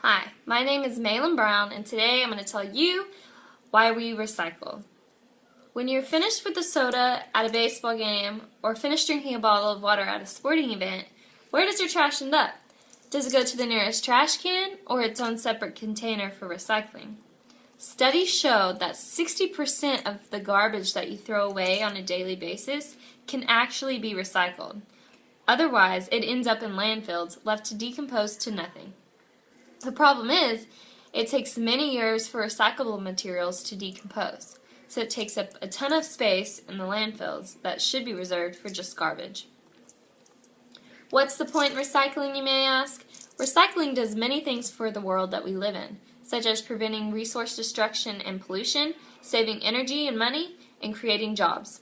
Hi, my name is Maelan Brown, and today I'm going to tell you why we recycle. When you're finished with the soda at a baseball game or finished drinking a bottle of water at a sporting event, where does your trash end up? Does it go to the nearest trash can or its own separate container for recycling? Studies show that 60% of the garbage that you throw away on a daily basis can actually be recycled. Otherwise, it ends up in landfills, left to decompose to nothing. The problem is, it takes many years for recyclable materials to decompose, so it takes up a ton of space in the landfills that should be reserved for just garbage. What's the point in recycling, you may ask? Recycling does many things for the world that we live in, such as preventing resource destruction and pollution, saving energy and money, and creating jobs.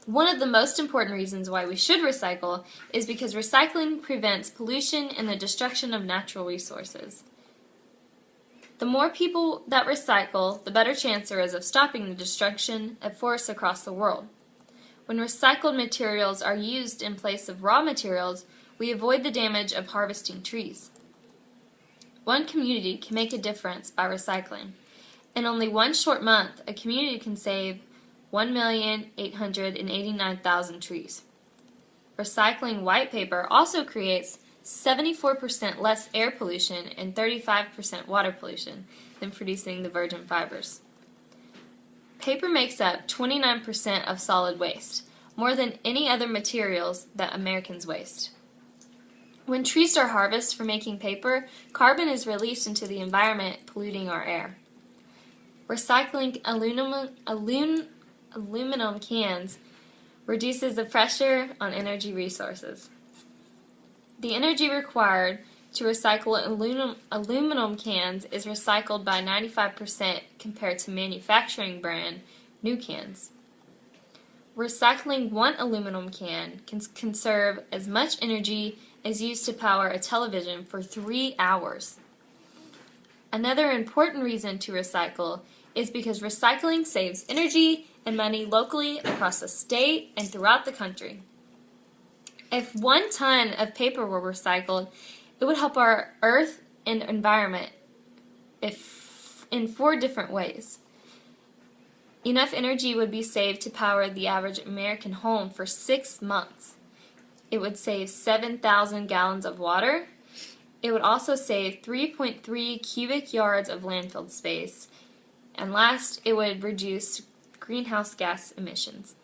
One of the most important reasons why we should recycle is because recycling prevents pollution and the destruction of natural resources. The more people that recycle, the better chance there is of stopping the destruction of forests across the world. When recycled materials are used in place of raw materials, we avoid the damage of harvesting trees. One community can make a difference by recycling. In only one short month, a community can save 1,889,000 trees. Recycling white paper also creates 74% less air pollution and 35% water pollution than producing the virgin fibers. Paper makes up 29% of solid waste, more than any other materials that Americans waste. When trees are harvested for making paper, carbon is released into the environment, polluting our air. Recycling aluminum cans reduces the pressure on energy resources. The energy required to recycle aluminum cans is recycled by 95% compared to manufacturing brand new cans. Recycling one aluminum can conserve as much energy as used to power a television for 3 hours. Another important reason to recycle is because recycling saves energy and money locally across the state and throughout the country. If 1 ton of paper were recycled, it would help our earth and environment in 4 different ways. Enough energy would be saved to power the average American home for 6 months. It would save 7,000 gallons of water. It would also save 3.3 cubic yards of landfill space. And last, it would reduce greenhouse gas emissions.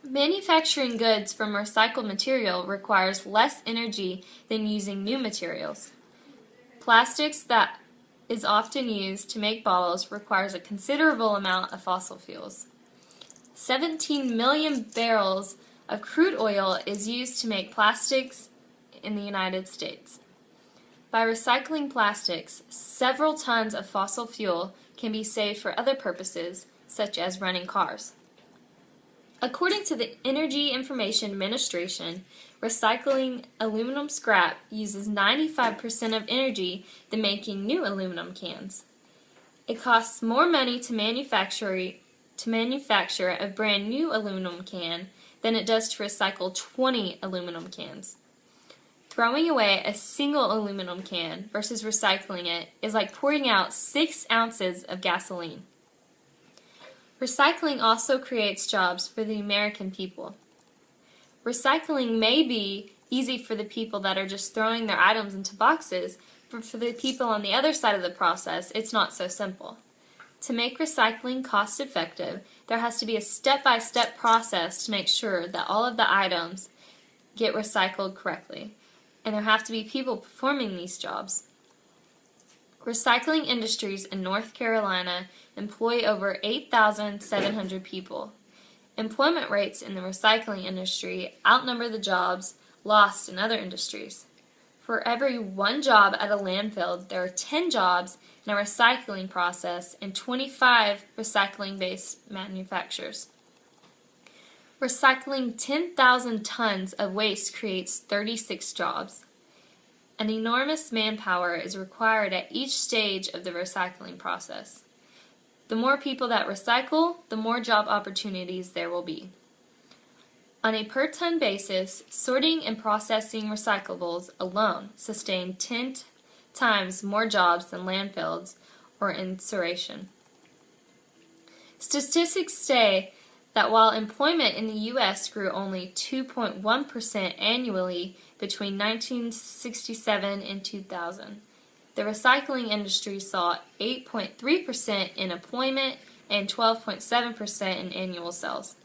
Manufacturing goods from recycled material requires less energy than using new materials. Plastics that is often used to make bottles requires a considerable amount of fossil fuels. 17 million barrels of crude oil is used to make plastics in the United States. By recycling plastics, several tons of fossil fuel can be saved for other purposes, such as running cars. According to the Energy Information Administration, recycling aluminum scrap uses 95% of energy than making new aluminum cans. It costs more money to manufacture a brand new aluminum can than it does to recycle 20 aluminum cans. Throwing away a single aluminum can versus recycling it is like pouring out 6 ounces of gasoline. Recycling also creates jobs for the American people. Recycling may be easy for the people that are just throwing their items into boxes, but for the people on the other side of the process, it's not so simple. To make recycling cost-effective, there has to be a step-by-step process to make sure that all of the items get recycled correctly, and there have to be people performing these jobs. Recycling industries in North Carolina employ over 8,700 people. Employment rates in the recycling industry outnumber the jobs lost in other industries. For every 1 job at a landfill, there are 10 jobs in a recycling process and 25 recycling-based manufacturers. Recycling 10,000 tons of waste creates 36 jobs. An enormous manpower is required at each stage of the recycling process. The more people that recycle, the more job opportunities there will be. On a per-ton basis, sorting and processing recyclables alone sustain times more jobs than landfills or incineration. Statistics say that while employment in the U.S. grew only 2.1% annually between 1967 and 2000, the recycling industry saw 8.3% in employment and 12.7% in annual sales.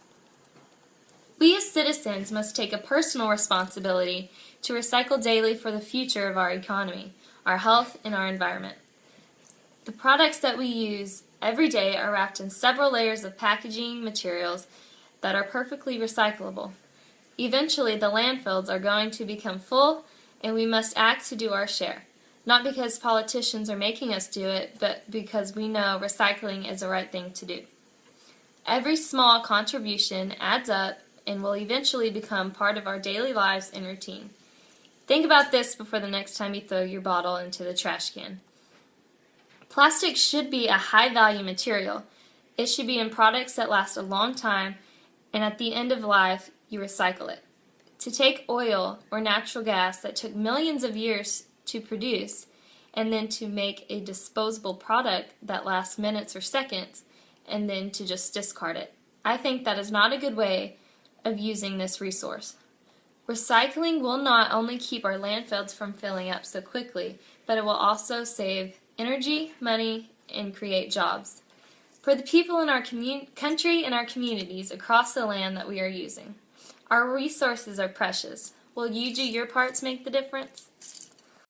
We as citizens must take a personal responsibility to recycle daily for the future of our economy, our health, and our environment. The products that we use every day are wrapped in several layers of packaging materials that are perfectly recyclable. Eventually, the landfills are going to become full, and we must act to do our share. Not because politicians are making us do it, but because we know recycling is the right thing to do. Every small contribution adds up and will eventually become part of our daily lives and routine. Think about this before the next time you throw your bottle into the trash can. Plastic should be a high-value material. It should be in products that last a long time, and at the end of life, you recycle it. To take oil or natural gas that took millions of years to produce, and then to make a disposable product that lasts minutes or seconds, and then to just discard it. I think that is not a good way of using this resource. Recycling will not only keep our landfills from filling up so quickly, but it will also save energy, money, and create jobs for the people in our country and our communities across the land that we are using. Our resources are precious. Will you do your part to make the difference?